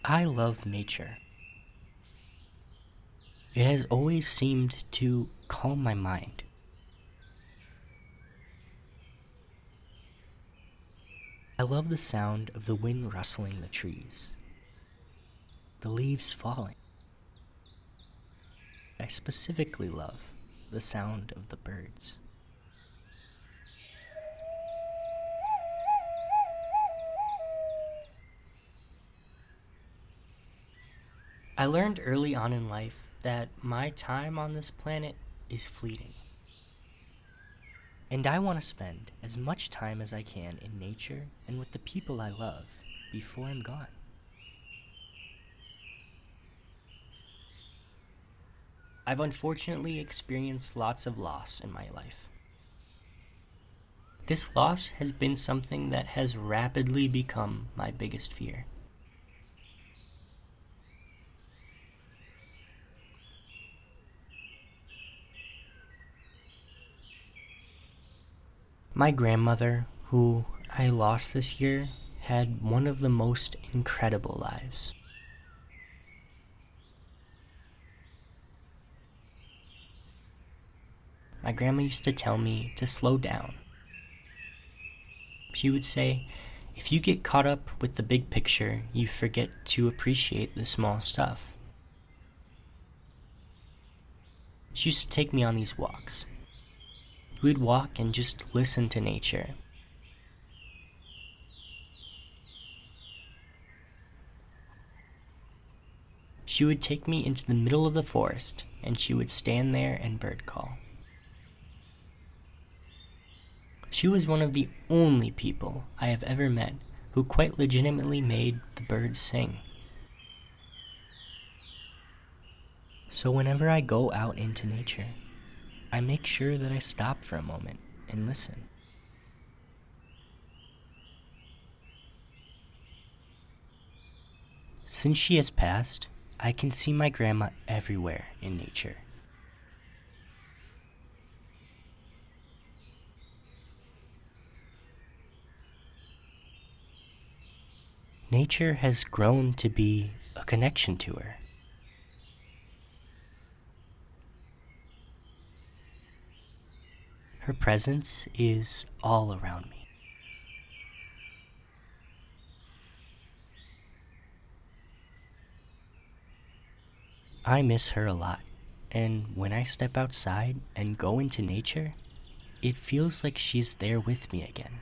I love nature. It has always seemed to calm my mind. I love the sound of the wind rustling the trees, the leaves falling. I specifically love the sound of the birds. I learned early on in life that my time on this planet is fleeting. And I want to spend as much time as I can in nature and with the people I love before I'm gone. I've unfortunately experienced lots of loss in my life. This loss has been something that has rapidly become my biggest fear. My grandmother, who I lost this year, had one of the most incredible lives. My grandma used to tell me to slow down. She would say, if you get caught up with the big picture, you forget to appreciate the small stuff. She used to take me on these walks. We'd walk and just listen to nature. She would take me into the middle of the forest, and she would stand there and bird call. She was one of the only people I have ever met who quite legitimately made the birds sing. So whenever I go out into nature, I make sure that I stop for a moment and listen. Since she has passed, I can see my grandma everywhere in nature. Nature has grown to be a connection to her. Her presence is all around me. I miss her a lot, and when I step outside and go into nature, it feels like she's there with me again.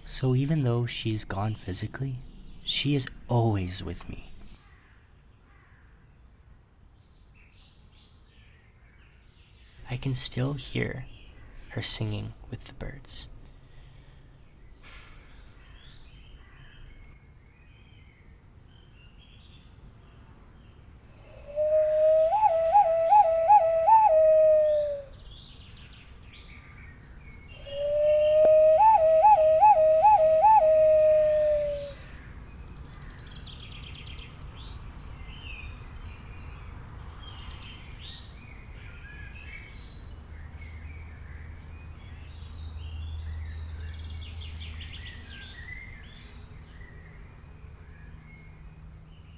So even though she's gone physically, she is always with me. I can still hear her singing with the birds.